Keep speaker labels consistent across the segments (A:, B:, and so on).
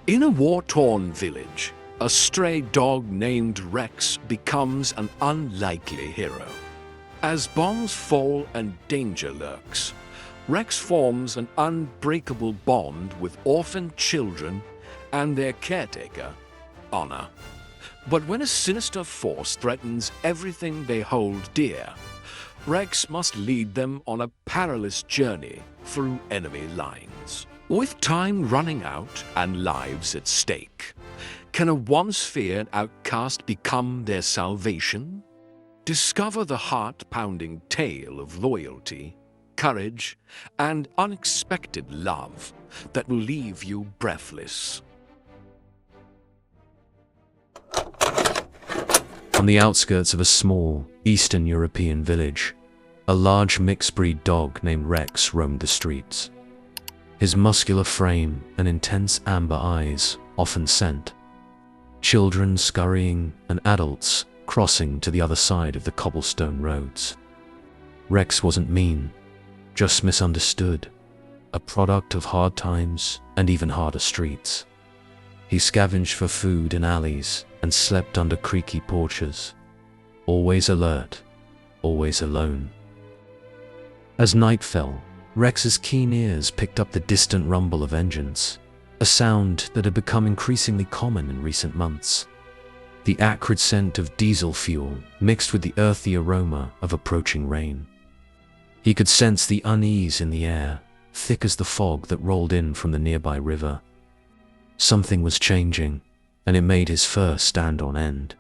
A: In a war-torn village, a stray dog named Rex becomes an unlikely hero. As bombs fall and danger lurks, Rex forms an unbreakable bond with orphaned children and their caretaker, Honor. But when a sinister force threatens everything they hold dear, Rex must lead them on a perilous journey through enemy lines. With time running out and lives at stake, can a once feared outcast become their salvation? Discover the heart-pounding tale of loyalty, courage, and unexpected love that will leave you breathless.
B: On the outskirts of a small, Eastern European village, a large mixed-breed dog named Rex roamed the streets. His muscular frame and intense amber eyes often scent children scurrying and adults crossing to the other side of the cobblestone roads. Rex wasn't mean, just misunderstood, a product of hard times and even harder streets. He scavenged for food in alleys and slept under creaky porches, always alert, always alone. As night fell, Rex's keen ears picked up the distant rumble of engines, a sound that had become increasingly common in recent months. The acrid scent of diesel fuel mixed with the earthy aroma of approaching rain. He could sense the unease in the air, thick as the fog that rolled in from the nearby river. Something was changing, and it made his fur stand on end.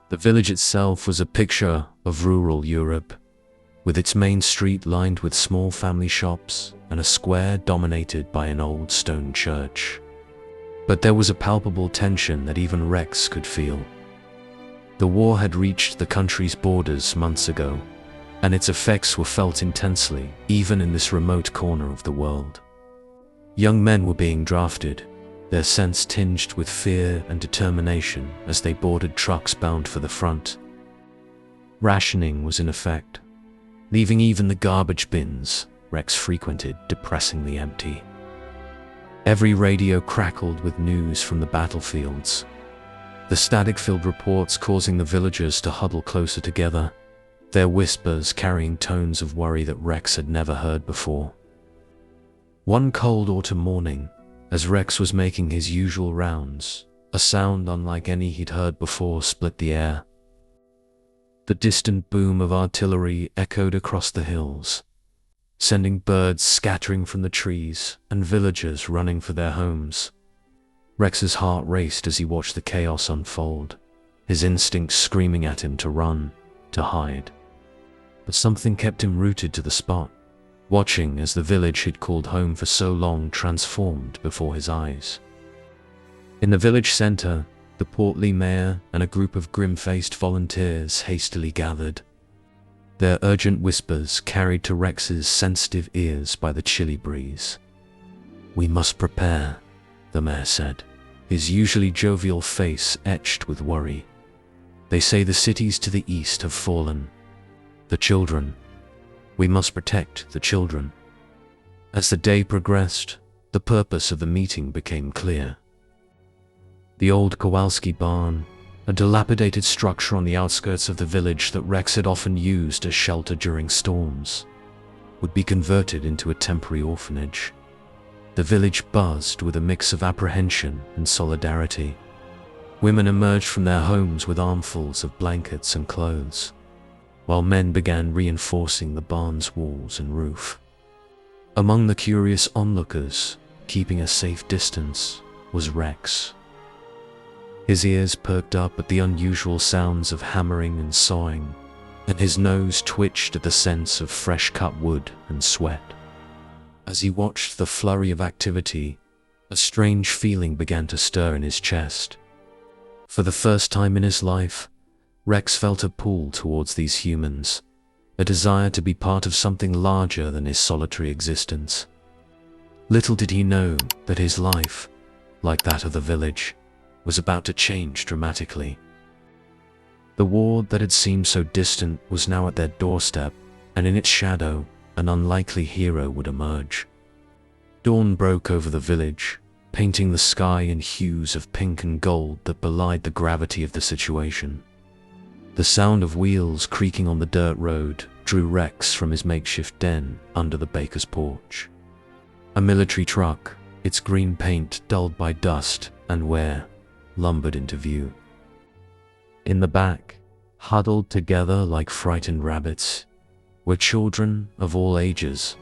B: The village itself was a picture of rural Europe, with its main street lined with small family shops and a square dominated by an old stone church. But there was a palpable tension that even Rex could feel. The war had reached the country's borders months ago, and its effects were felt intensely, even in this remote corner of the world. Young men were being drafted, their sense tinged with fear and determination as they boarded trucks bound for the front. Rationing was in effect, leaving even the garbage bins Rex frequented depressingly empty. Every radio crackled with news from the battlefields, the static-filled reports causing the villagers to huddle closer together, their whispers carrying tones of worry that Rex had never heard before. One cold autumn morning, as Rex was making his usual rounds, a sound unlike any he'd heard before split the air. The distant boom of artillery echoed across the hills, sending birds scattering from the trees and villagers running for their homes. Rex's heart raced as he watched the chaos unfold, his instincts screaming at him to run, to hide. But something kept him rooted to the spot, watching as the village he'd called home for so long transformed before his eyes. In the village center, the portly mayor and a group of grim-faced volunteers hastily gathered, their urgent whispers carried to Rex's sensitive ears by the chilly breeze. "We must prepare," the mayor said, his usually jovial face etched with worry. "They say the cities to the east have fallen. The children. We must protect the children." As the day progressed, the purpose of the meeting became clear. The old Kowalski barn, a dilapidated structure on the outskirts of the village that Rex had often used as shelter during storms, would be converted into a temporary orphanage. The village buzzed with a mix of apprehension and solidarity. Women emerged from their homes with armfuls of blankets and clothes, while men began reinforcing the barn's walls and roof. Among the curious onlookers, keeping a safe distance, was Rex. His ears perked up at the unusual sounds of hammering and sawing, and his nose twitched at the sense of fresh-cut wood and sweat. As he watched the flurry of activity, a strange feeling began to stir in his chest. For the first time in his life, Rex felt a pull towards these humans, a desire to be part of something larger than his solitary existence. Little did he know that his life, like that of the village, was about to change dramatically. The war that had seemed so distant was now at their doorstep, and in its shadow, an unlikely hero would emerge. Dawn broke over the village, painting the sky in hues of pink and gold that belied the gravity of the situation. The sound of wheels creaking on the dirt road drew Rex from his makeshift den under the baker's porch. A military truck, its green paint dulled by dust and wear, lumbered into view. In the back, huddled together like frightened rabbits, were children of all ages,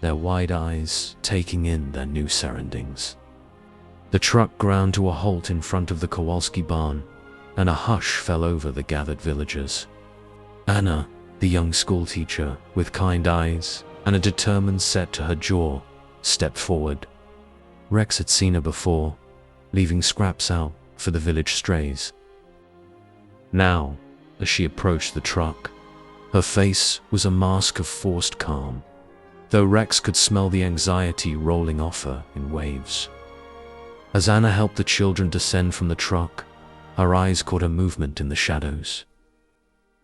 B: their wide eyes taking in their new surroundings. The truck ground to a halt in front of the Kowalski barn, and a hush fell over the gathered villagers. Anna, the young schoolteacher, with kind eyes and a determined set to her jaw, stepped forward. Rex had seen her before, leaving scraps out for the village strays. Now, as she approached the truck, her face was a mask of forced calm, though Rex could smell the anxiety rolling off her in waves. As Anna helped the children descend from the truck, her eyes caught a movement in the shadows.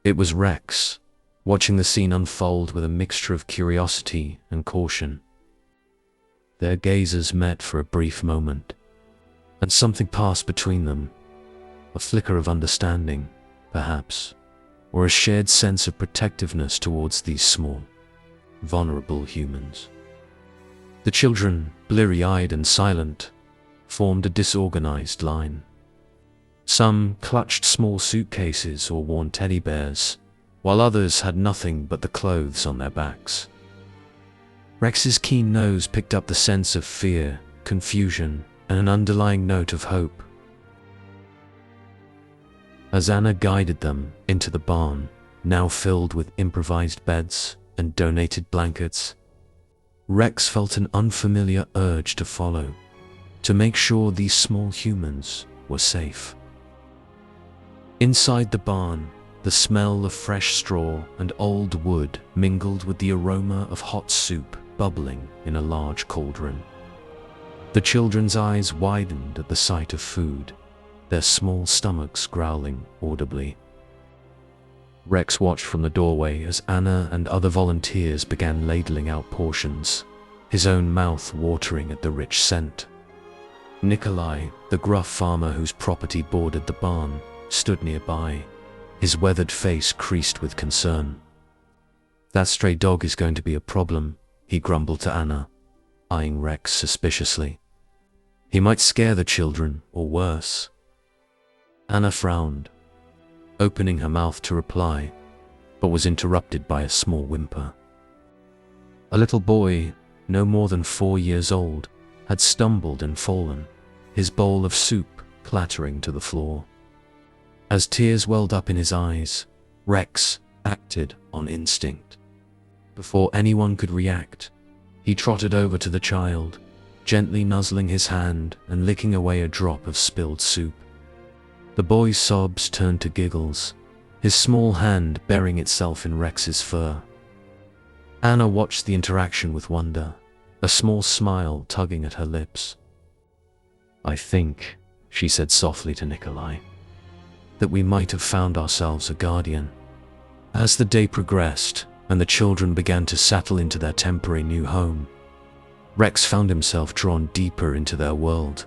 B: It was Rex, watching the scene unfold with a mixture of curiosity and caution. Their gazes met for a brief moment, and something passed between them, a flicker of understanding, perhaps, or a shared sense of protectiveness towards these small, vulnerable humans. The children, bleary-eyed and silent, formed a disorganized line. Some clutched small suitcases or worn teddy bears, while others had nothing but the clothes on their backs. Rex's keen nose picked up the sense of fear, confusion, and an underlying note of hope. As Anna guided them into the barn, now filled with improvised beds and donated blankets, Rex felt an unfamiliar urge to follow, to make sure these small humans were safe. Inside the barn, the smell of fresh straw and old wood mingled with the aroma of hot soup bubbling in a large cauldron. The children's eyes widened at the sight of food, their small stomachs growling audibly. Rex watched from the doorway as Anna and other volunteers began ladling out portions, his own mouth watering at the rich scent. Nikolai, the gruff farmer whose property bordered the barn, stood nearby, his weathered face creased with concern. "That stray dog is going to be a problem," he grumbled to Anna, eyeing Rex suspiciously. "He might scare the children, or worse." Anna frowned, opening her mouth to reply, but was interrupted by a small whimper. A little boy, no more than 4 years old, had stumbled and fallen, his bowl of soup clattering to the floor. As tears welled up in his eyes, Rex acted on instinct. Before anyone could react, he trotted over to the child, gently nuzzling his hand and licking away a drop of spilled soup. The boy's sobs turned to giggles, his small hand burying itself in Rex's fur. Anna watched the interaction with wonder, a small smile tugging at her lips. "I think," she said softly to Nikolai, "that we might have found ourselves a guardian." As the day progressed and the children began to settle into their temporary new home, Rex found himself drawn deeper into their world.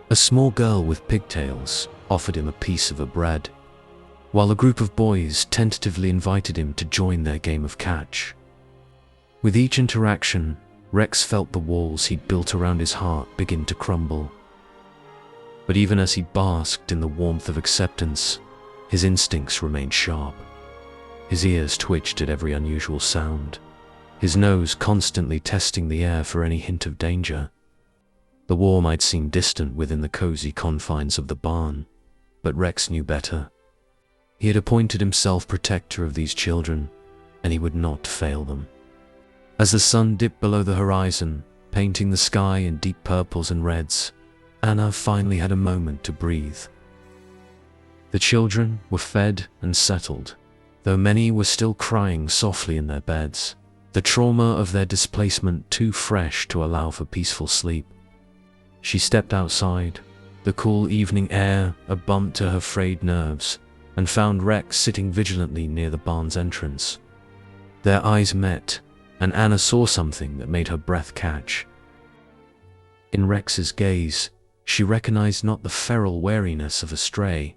B: A small girl with pigtails offered him a piece of a bread, while a group of boys tentatively invited him to join their game of catch. With each interaction, Rex felt the walls he'd built around his heart begin to crumble. But even as he basked in the warmth of acceptance, his instincts remained sharp. His ears twitched at every unusual sound, his nose constantly testing the air for any hint of danger. The war might seem distant within the cozy confines of the barn, but Rex knew better. He had appointed himself protector of these children, and he would not fail them. As the sun dipped below the horizon, painting the sky in deep purples and reds, Anna finally had a moment to breathe. The children were fed and settled, though many were still crying softly in their beds, the trauma of their displacement too fresh to allow for peaceful sleep. She stepped outside, the cool evening air a bump to her frayed nerves, and found Rex sitting vigilantly near the barn's entrance. Their eyes met, and Anna saw something that made her breath catch. In Rex's gaze, she recognized not the feral wariness of a stray,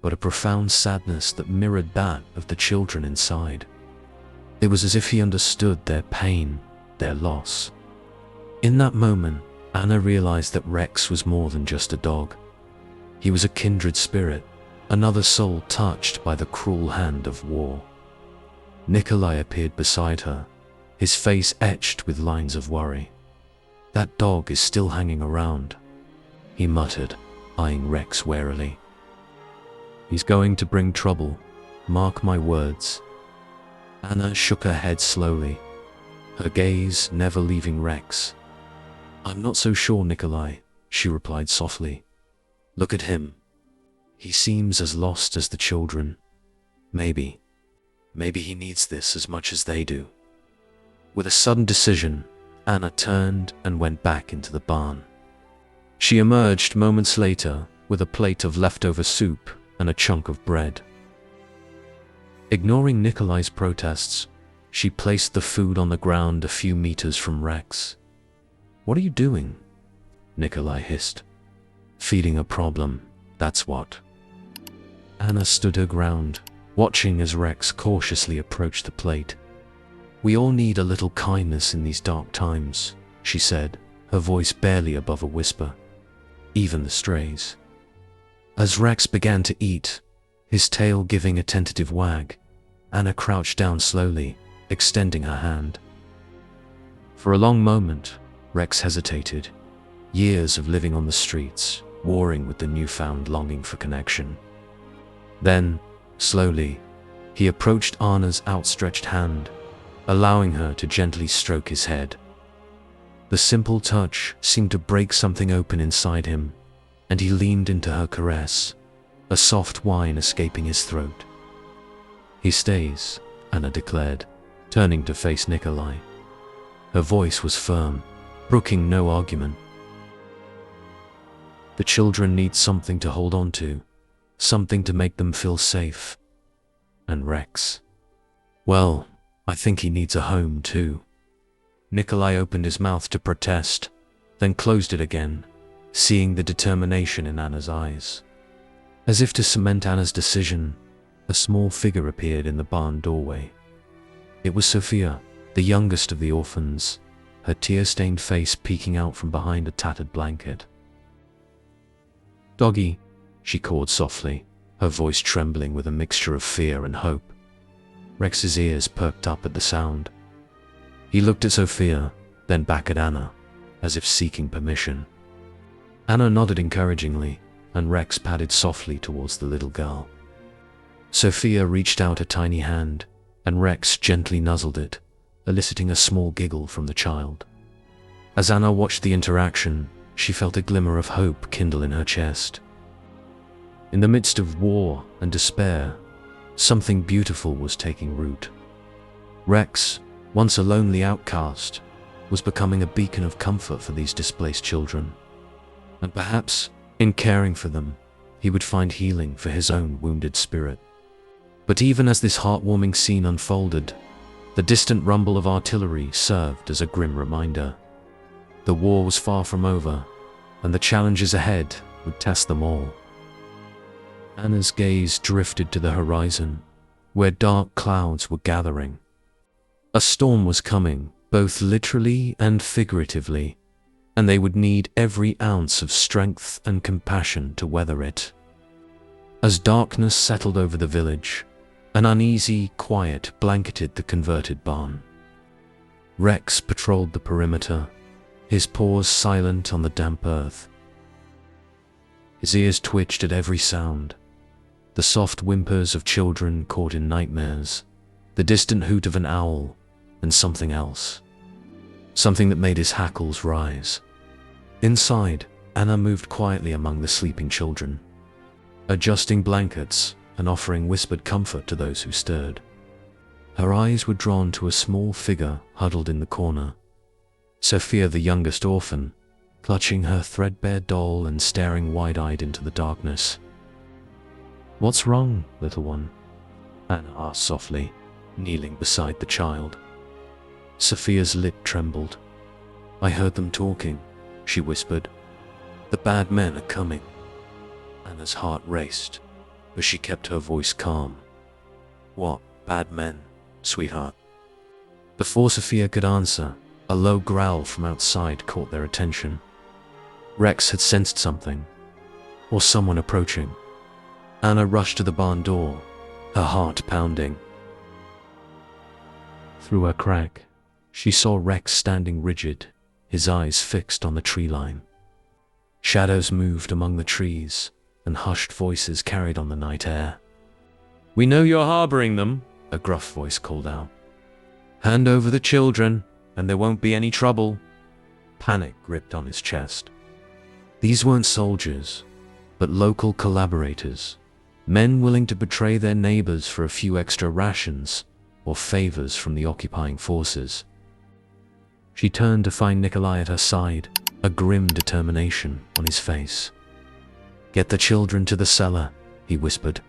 B: but a profound sadness that mirrored that of the children inside. It was as if he understood their pain, their loss. In that moment, Anna realized that Rex was more than just a dog. He was a kindred spirit, another soul touched by the cruel hand of war. Nikolai appeared beside her, his face etched with lines of worry. "That dog is still hanging around," he muttered, eyeing Rex warily. "He's going to bring trouble, mark my words." Anna shook her head slowly, her gaze never leaving Rex. "I'm not so sure, Nikolai," she replied softly. "Look at him. He seems as lost as the children. Maybe he needs this as much as they do." With a sudden decision, Anna turned and went back into the barn. She emerged moments later with a plate of leftover soup and a chunk of bread. Ignoring Nikolai's protests, she placed the food on the ground a few meters from Rex. "What are you doing?" Nikolai hissed. "Feeding a problem, that's what." Anna stood her ground, watching as Rex cautiously approached the plate. "We all need a little kindness in these dark times," she said, her voice barely above a whisper. "Even the strays." As Rex began to eat, his tail giving a tentative wag, Anna crouched down slowly, extending her hand. For a long moment, Rex hesitated, years of living on the streets, warring with the newfound longing for connection. Then, slowly, he approached Anna's outstretched hand, allowing her to gently stroke his head. The simple touch seemed to break something open inside him, and he leaned into her caress, a soft whine escaping his throat. "He stays," Anna declared, turning to face Nikolai. Her voice was firm, brooking no argument. "The children need something to hold on to, something to make them feel safe. And Rex, well, I think he needs a home too." Nikolai opened his mouth to protest, then closed it again, seeing the determination in Anna's eyes. As if to cement Anna's decision, a small figure appeared in the barn doorway. It was Sophia, the youngest of the orphans, her tear-stained face peeking out from behind a tattered blanket. "Doggy," she called softly, her voice trembling with a mixture of fear and hope. Rex's ears perked up at the sound. He looked at Sophia, then back at Anna, as if seeking permission. Anna nodded encouragingly, and Rex padded softly towards the little girl. Sophia reached out a tiny hand, and Rex gently nuzzled it, eliciting a small giggle from the child. As Anna watched the interaction, she felt a glimmer of hope kindle in her chest. In the midst of war and despair, something beautiful was taking root. Rex, once a lonely outcast, was becoming a beacon of comfort for these displaced children. And perhaps, in caring for them, he would find healing for his own wounded spirit. But even as this heartwarming scene unfolded, the distant rumble of artillery served as a grim reminder. The war was far from over, and the challenges ahead would test them all. Anna's gaze drifted to the horizon, where dark clouds were gathering. A storm was coming, both literally and figuratively, and they would need every ounce of strength and compassion to weather it. As darkness settled over the village, an uneasy quiet blanketed the converted barn. Rex patrolled the perimeter, his paws silent on the damp earth. His ears twitched at every sound, the soft whimpers of children caught in nightmares, the distant hoot of an owl, and something else. Something that made his hackles rise. Inside, Anna moved quietly among the sleeping children, adjusting blankets and offering whispered comfort to those who stirred. Her eyes were drawn to a small figure huddled in the corner. Sophia, the youngest orphan, clutching her threadbare doll and staring wide-eyed into the darkness. "What's wrong, little one?" Anna asked softly, kneeling beside the child. Sophia's lip trembled. "I heard them talking," she whispered. "The bad men are coming." Anna's heart raced, but she kept her voice calm. "What bad men, sweetheart?" Before Sophia could answer, a low growl from outside caught their attention. Rex had sensed something, or someone approaching. Anna rushed to the barn door, her heart pounding. Through her crack, she saw Rex standing rigid, his eyes fixed on the tree line. Shadows moved among the trees, and hushed voices carried on the night air. "We know you're harboring them," a gruff voice called out. "Hand over the children, and there won't be any trouble." Panic gripped on his chest. These weren't soldiers, but local collaborators, men willing to betray their neighbors for a few extra rations or favors from the occupying forces. She turned to find Nikolai at her side, a grim determination on his face. "Get the children to the cellar," he whispered.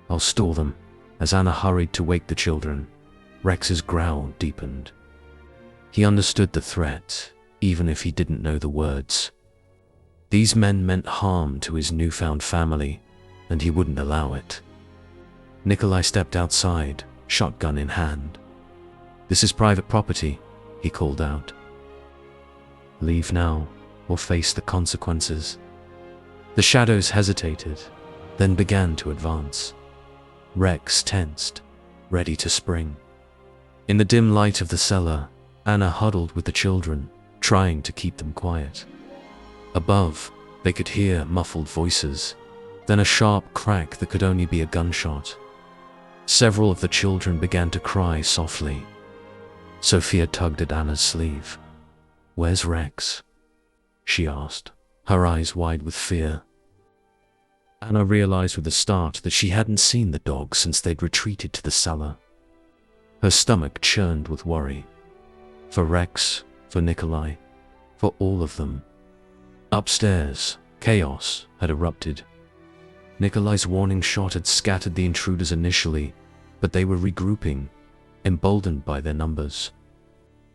B: "I'll store them." As Anna hurried to wake the children, Rex's growl deepened. He understood the threat, even if he didn't know the words. These men meant harm to his newfound family, and he wouldn't allow it. Nikolai stepped outside, shotgun in hand. "This is private property," he called out. "Leave now, or face the consequences." The shadows hesitated, then began to advance. Rex tensed, ready to spring. In the dim light of the cellar, Anna huddled with the children, trying to keep them quiet. Above, they could hear muffled voices, then a sharp crack that could only be a gunshot. Several of the children began to cry softly. Sophia tugged at Anna's sleeve. "Where's Rex?" she asked, her eyes wide with fear. Anna realized with a start that she hadn't seen the dog since they'd retreated to the cellar. Her stomach churned with worry. For Rex, for Nikolai, for all of them. Upstairs, chaos had erupted. Nikolai's warning shot had scattered the intruders initially, but they were regrouping, emboldened by their numbers.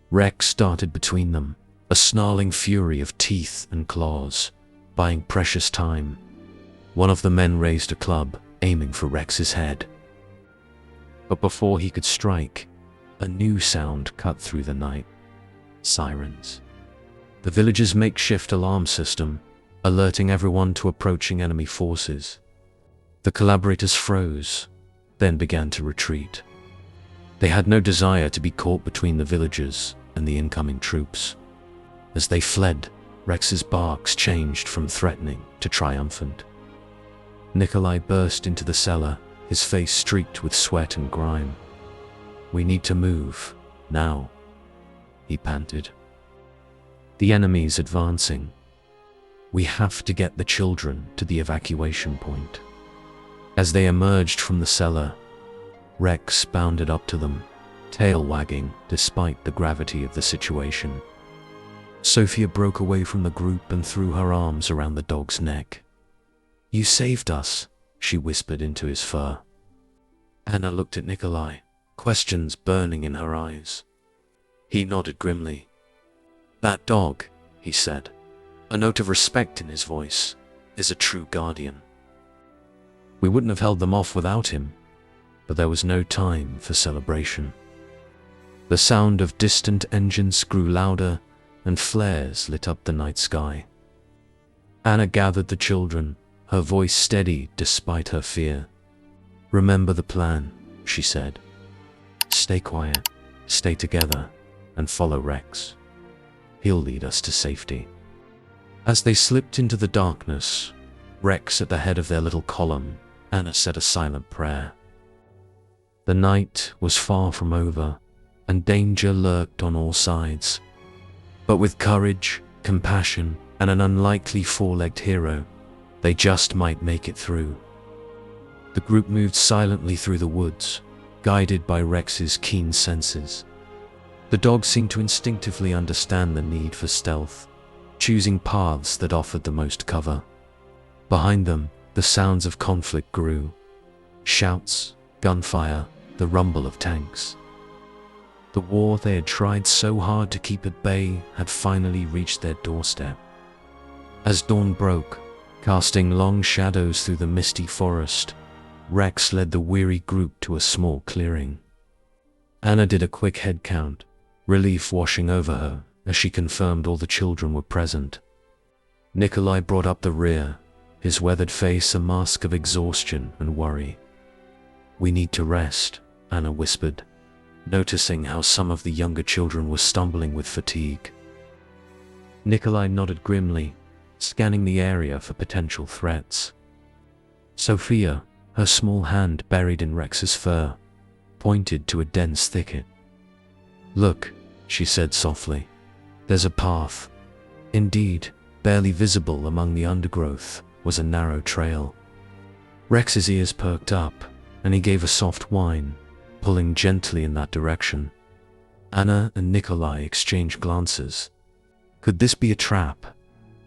B: Rex darted between them, a snarling fury of teeth and claws, buying precious time. One of the men raised a club, aiming for Rex's head. But before he could strike, a new sound cut through the night. Sirens. The village's makeshift alarm system, alerting everyone to approaching enemy forces. The collaborators froze, then began to retreat. They had no desire to be caught between the villagers and the incoming troops. As they fled, Rex's barks changed from threatening to triumphant. Nikolai burst into the cellar, his face streaked with sweat and grime. "We need to move, now," he panted. "The enemy's advancing. We have to get the children to the evacuation point." As they emerged from the cellar, Rex bounded up to them, tail wagging despite the gravity of the situation. Sophia broke away from the group and threw her arms around the dog's neck. "You saved us," she whispered into his fur. Anna looked at Nikolai, questions burning in her eyes. He nodded grimly. "That dog," he said, a note of respect in his voice, "is a true guardian. We wouldn't have held them off without him." But there was no time for celebration. The sound of distant engines grew louder, and flares lit up the night sky. Anna gathered the children, her voice steady despite her fear. "Remember the plan," she said. "Stay quiet, stay together, and follow Rex. He'll lead us to safety." As they slipped into the darkness, Rex at the head of their little column, Anna said a silent prayer. The night was far from over, and danger lurked on all sides. But with courage, compassion, and an unlikely four-legged hero, they just might make it through. The group moved silently through the woods, guided by Rex's keen senses. The dog seemed to instinctively understand the need for stealth, choosing paths that offered the most cover. Behind them, the sounds of conflict grew. Shouts, gunfire, the rumble of tanks. The war they had tried so hard to keep at bay had finally reached their doorstep. As dawn broke, casting long shadows through the misty forest, Rex led the weary group to a small clearing. Anna did a quick head count, relief washing over her as she confirmed all the children were present. Nikolai brought up the rear, his weathered face a mask of exhaustion and worry. "We need to rest," Anna whispered, noticing how some of the younger children were stumbling with fatigue. Nikolai nodded grimly, scanning the area for potential threats. Sophia, her small hand buried in Rex's fur, pointed to a dense thicket. "Look," she said softly. "There's a path." Indeed, barely visible among the undergrowth was a narrow trail. Rex's ears perked up, and he gave a soft whine, pulling gently in that direction. Anna and Nikolai exchanged glances. Could this be a trap,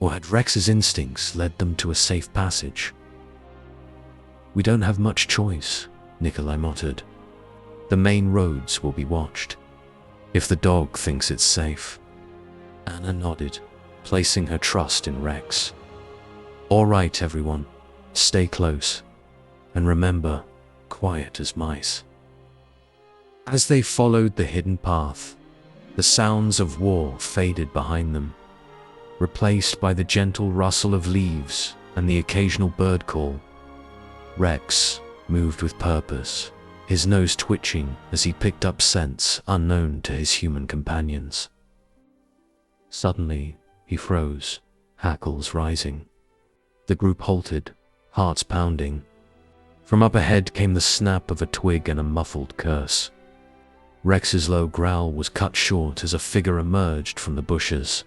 B: or had Rex's instincts led them to a safe passage? "We don't have much choice," Nikolai muttered. "The main roads will be watched. If the dog thinks it's safe." Anna nodded, placing her trust in Rex. "All right, everyone. Stay close. And remember, quiet as mice." As they followed the hidden path, the sounds of war faded behind them, replaced by the gentle rustle of leaves and the occasional bird call. Rex moved with purpose, his nose twitching as he picked up scents unknown to his human companions. Suddenly, he froze, hackles rising. The group halted, hearts pounding. From up ahead came the snap of a twig and a muffled curse. Rex's low growl was cut short as a figure emerged from the bushes.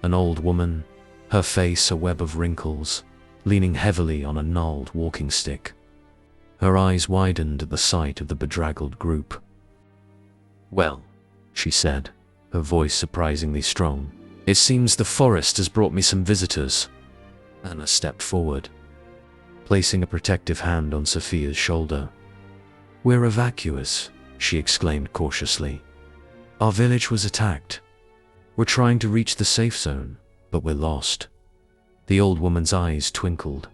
B: An old woman, her face a web of wrinkles, leaning heavily on a gnarled walking stick. Her eyes widened at the sight of the bedraggled group. "Well," she said, her voice surprisingly strong, "it seems the forest has brought me some visitors." Anna stepped forward, placing a protective hand on Sophia's shoulder. "We're evacuees," she exclaimed cautiously. "Our village was attacked. We're trying to reach the safe zone, but we're lost." The old woman's eyes twinkled.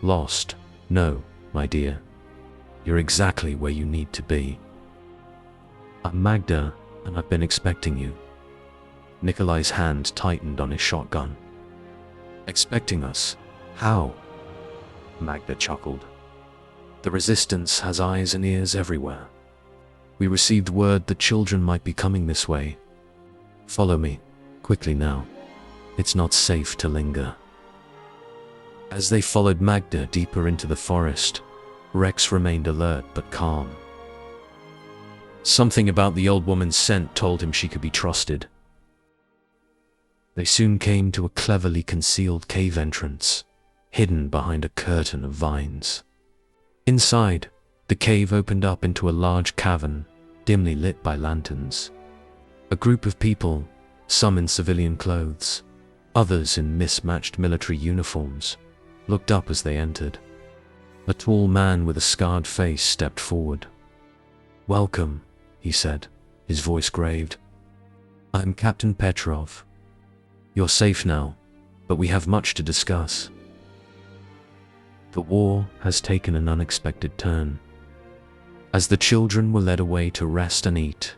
B: "Lost? No, my dear. You're exactly where you need to be. I'm Magda, and I've been expecting you." Nikolai's hand tightened on his shotgun. "Expecting us? How?" Magda chuckled. "The resistance has eyes and ears everywhere. We received word that children might be coming this way. Follow me, quickly now. It's not safe to linger." As they followed Magda deeper into the forest, Rex remained alert but calm. Something about the old woman's scent told him she could be trusted. They soon came to a cleverly concealed cave entrance, hidden behind a curtain of vines. Inside, the cave opened up into a large cavern, dimly lit by lanterns. A group of people, some in civilian clothes, others in mismatched military uniforms, looked up as they entered. A tall man with a scarred face stepped forward. "Welcome," he said, his voice graved. "I'm Captain Petrov. You're safe now, but we have much to discuss." The war has taken an unexpected turn. As the children were led away to rest and eat,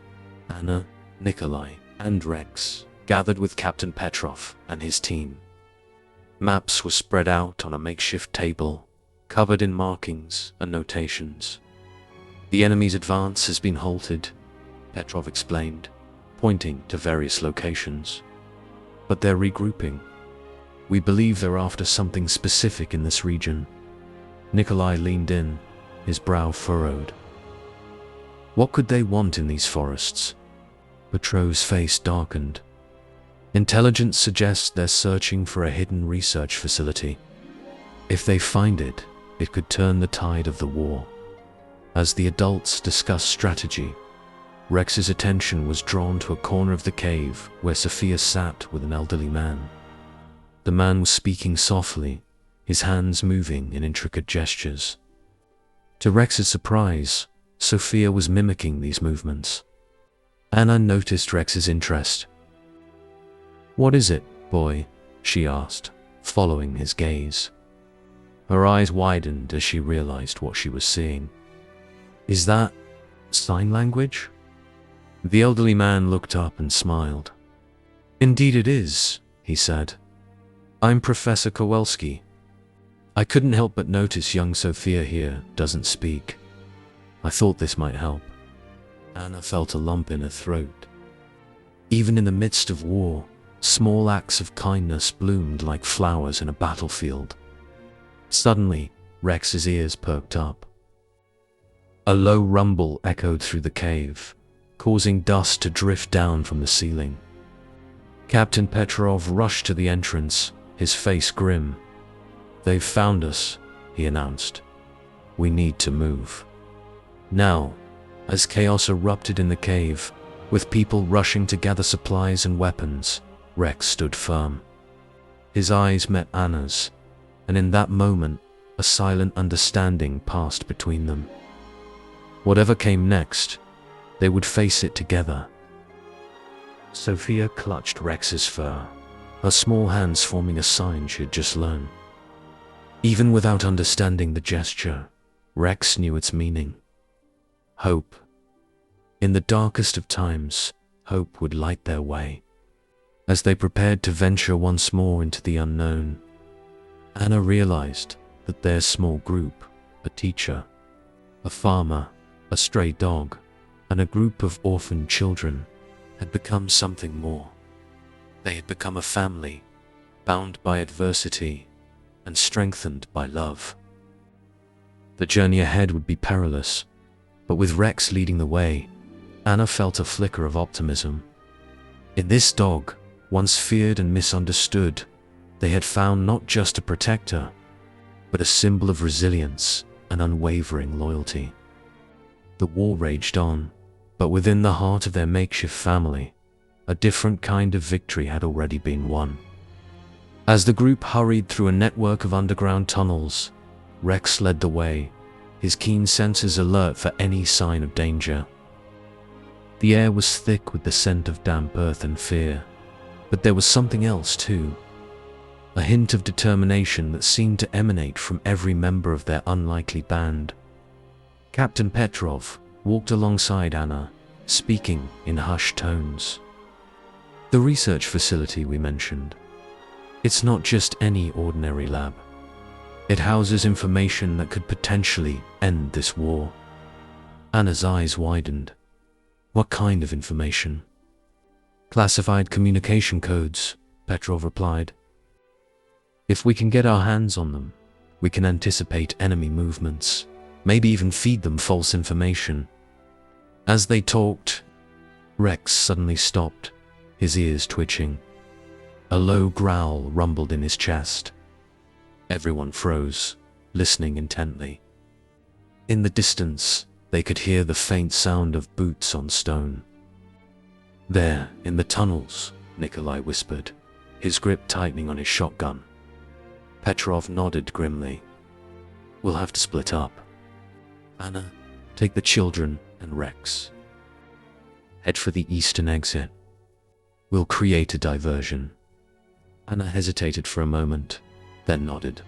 B: Anna, Nikolai, and Rex gathered with Captain Petrov and his team. Maps were spread out on a makeshift table, covered in markings and notations. "The enemy's advance has been halted," Petrov explained, pointing to various locations. "But they're regrouping. We believe they're after something specific in this region." Nikolai leaned in, his brow furrowed. "What could they want in these forests?" Petrov's face darkened. "Intelligence suggests they're searching for a hidden research facility. If they find it, it could turn the tide of the war." As the adults discussed strategy, Rex's attention was drawn to a corner of the cave where Sophia sat with an elderly man. The man was speaking softly, his hands moving in intricate gestures. To Rex's surprise, Sophia was mimicking these movements. Anna noticed Rex's interest. "What is it, boy?" she asked, following his gaze. Her eyes widened as she realized what she was seeing. "Is that sign language?" The elderly man looked up and smiled. "Indeed it is," he said. "I'm Professor Kowalski. I couldn't help but notice young Sophia here doesn't speak. I thought this might help." Anna felt a lump in her throat. Even in the midst of war, small acts of kindness bloomed like flowers in a battlefield. Suddenly, Rex's ears perked up. A low rumble echoed through the cave, causing dust to drift down from the ceiling. Captain Petrov rushed to the entrance, his face grim. "They've found us," he announced. "We need to move now." As chaos erupted in the cave, with people rushing to gather supplies and weapons, Rex stood firm. His eyes met Anna's, and in that moment, a silent understanding passed between them. Whatever came next, they would face it together. Sophia clutched Rex's fur, her small hands forming a sign she had just learned. Even without understanding the gesture, Rex knew its meaning. Hope. In the darkest of times, hope would light their way. As they prepared to venture once more into the unknown, Anna realized that their small group, a teacher, a farmer, a stray dog, and a group of orphaned children, had become something more. They had become a family, bound by adversity and strengthened by love. The journey ahead would be perilous, but with Rex leading the way, Anna felt a flicker of optimism. In this dog, once feared and misunderstood, they had found not just a protector, but a symbol of resilience and unwavering loyalty. The war raged on, but within the heart of their makeshift family, a different kind of victory had already been won. As the group hurried through a network of underground tunnels, Rex led the way, his keen senses alert for any sign of danger. The air was thick with the scent of damp earth and fear, but there was something else too. A hint of determination that seemed to emanate from every member of their unlikely band. Captain Petrov walked alongside Anna, speaking in hushed tones. "The research facility we mentioned. It's not just any ordinary lab. It houses information that could potentially end this war." Anna's eyes widened. "What kind of information?" "Classified communication codes," Petrov replied. "If we can get our hands on them, we can anticipate enemy movements, maybe even feed them false information." As they talked, Rex suddenly stopped, his ears twitching. A low growl rumbled in his chest. Everyone froze, listening intently. In the distance, they could hear the faint sound of boots on stone. "There, in the tunnels," Nikolai whispered, his grip tightening on his shotgun. Petrov nodded grimly. "We'll have to split up. Anna, take the children and Rex. Head for the eastern exit. We'll create a diversion." Anna hesitated for a moment, then nodded.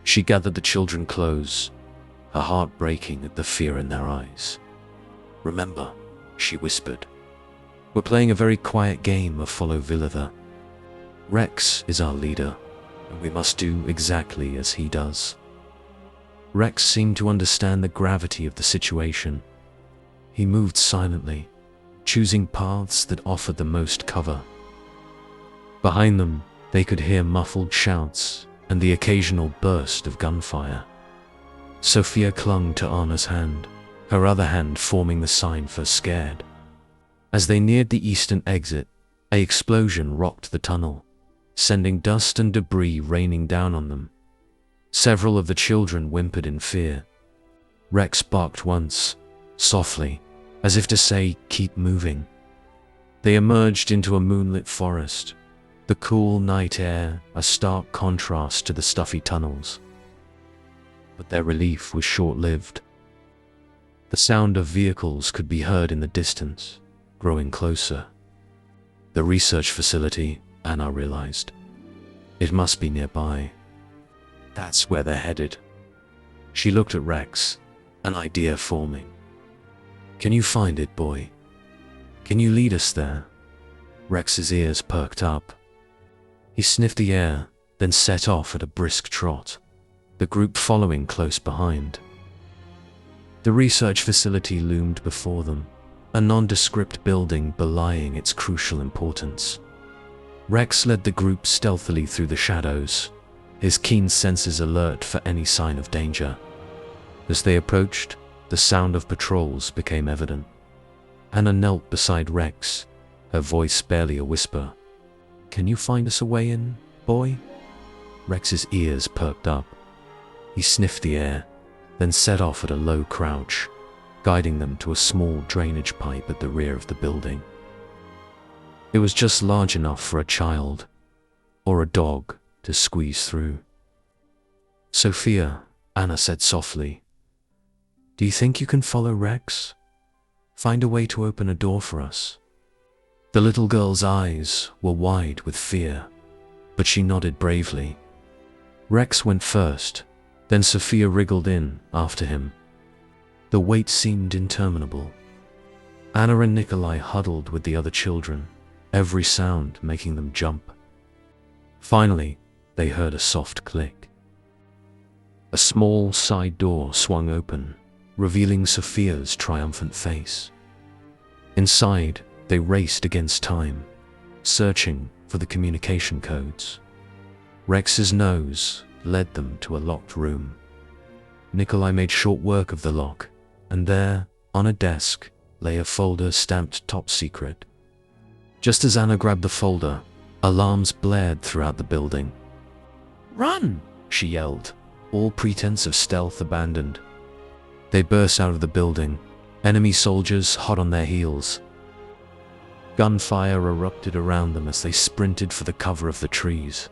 B: She gathered the children close, her heart breaking at the fear in their eyes. "Remember," she whispered, "we're playing a very quiet game of follow Vilitha. Rex is our leader, and we must do exactly as he does." Rex seemed to understand the gravity of the situation. He moved silently, choosing paths that offered the most cover. Behind them, they could hear muffled shouts and the occasional burst of gunfire. Sophia clung to Anna's hand, her other hand forming the sign for scared. As they neared the eastern exit, an explosion rocked the tunnel, sending dust and debris raining down on them. Several of the children whimpered in fear. Rex barked once, softly, as if to say, "Keep moving." They emerged into a moonlit forest, the cool night air a stark contrast to the stuffy tunnels. But their relief was short-lived. The sound of vehicles could be heard in the distance, growing closer. The research facility, Anna realized. It must be nearby. That's where they're headed. She looked at Rex, an idea forming. Can you find it, boy? Can you lead us there? Rex's ears perked up. He sniffed the air, then set off at a brisk trot, the group following close behind. The research facility loomed before them, a nondescript building belying its crucial importance. Rex led the group stealthily through the shadows, his keen senses alert for any sign of danger. As they approached, the sound of patrols became evident. Anna knelt beside Rex, her voice barely a whisper. Can you find us a way in, boy? Rex's ears perked up. He sniffed the air, then set off at a low crouch, guiding them to a small drainage pipe at the rear of the building. It was just large enough for a child, or a dog, to squeeze through. Sophia, Anna said softly, do you think you can follow Rex? Find a way to open a door for us. The little girl's eyes were wide with fear, but she nodded bravely. Rex went first, then Sophia wriggled in after him. The wait seemed interminable. Anna and Nikolai huddled with the other children, every sound making them jump. Finally, they heard a soft click. A small side door swung open, revealing Sophia's triumphant face. Inside, they raced against time, searching for the communication codes. Rex's nose led them to a locked room. Nikolai made short work of the lock, and there, on a desk, lay a folder stamped top secret. Just as Anna grabbed the folder, alarms blared throughout the building. Run! She yelled, all pretense of stealth abandoned. They burst out of the building, enemy soldiers hot on their heels. Gunfire erupted around them as they sprinted for the cover of the trees.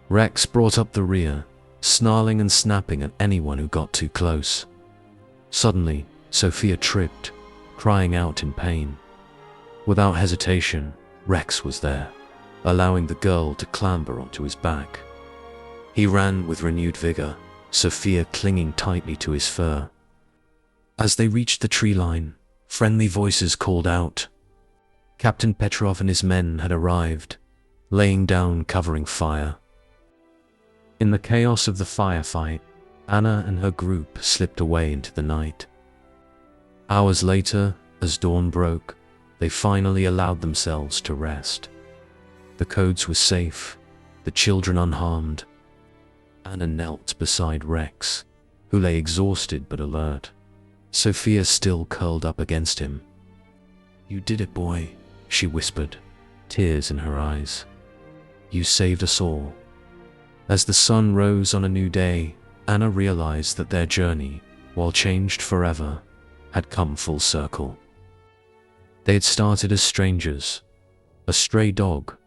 B: Rex brought up the rear, snarling and snapping at anyone who got too close. Suddenly, Sophia tripped, crying out in pain. Without hesitation, Rex was there, allowing the girl to clamber onto his back. He ran with renewed vigor, Sophia clinging tightly to his fur. As they reached the tree line, friendly voices called out. Captain Petrov and his men had arrived, laying down covering fire. In the chaos of the firefight, Anna and her group slipped away into the night. Hours later, as dawn broke, they finally allowed themselves to rest. The codes were safe, the children unharmed. Anna knelt beside Rex, who lay exhausted but alert. Sophia still curled up against him. You did it, boy, she whispered, tears in her eyes. You saved us all. As the sun rose on a new day, Anna realized that their journey, while changed forever, had come full circle. They had started as strangers, a stray dog,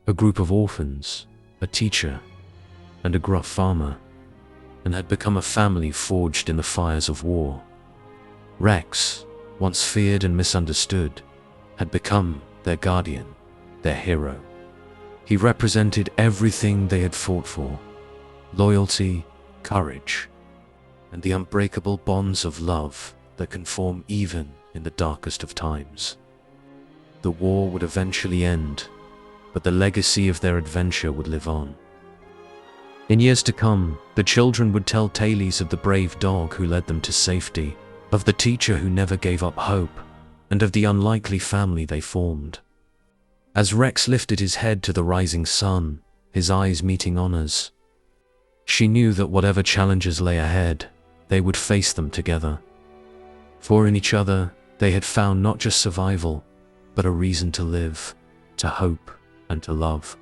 B: a group of orphans, a teacher, and a gruff farmer, and had become a family forged in the fires of war. Rex, once feared and misunderstood, had become their guardian, their hero. He represented everything they had fought for: loyalty, courage, and the unbreakable bonds of love that can form even in the darkest of times. The war would eventually end, but the legacy of their adventure would live on. In years to come, the children would tell tales of the brave dog who led them to safety, of the teacher who never gave up hope, and of the unlikely family they formed. As Rex lifted his head to the rising sun, his eyes meeting Anna's, she knew that whatever challenges lay ahead, they would face them together. For in each other, they had found not just survival, but a reason to live, to hope, and to love.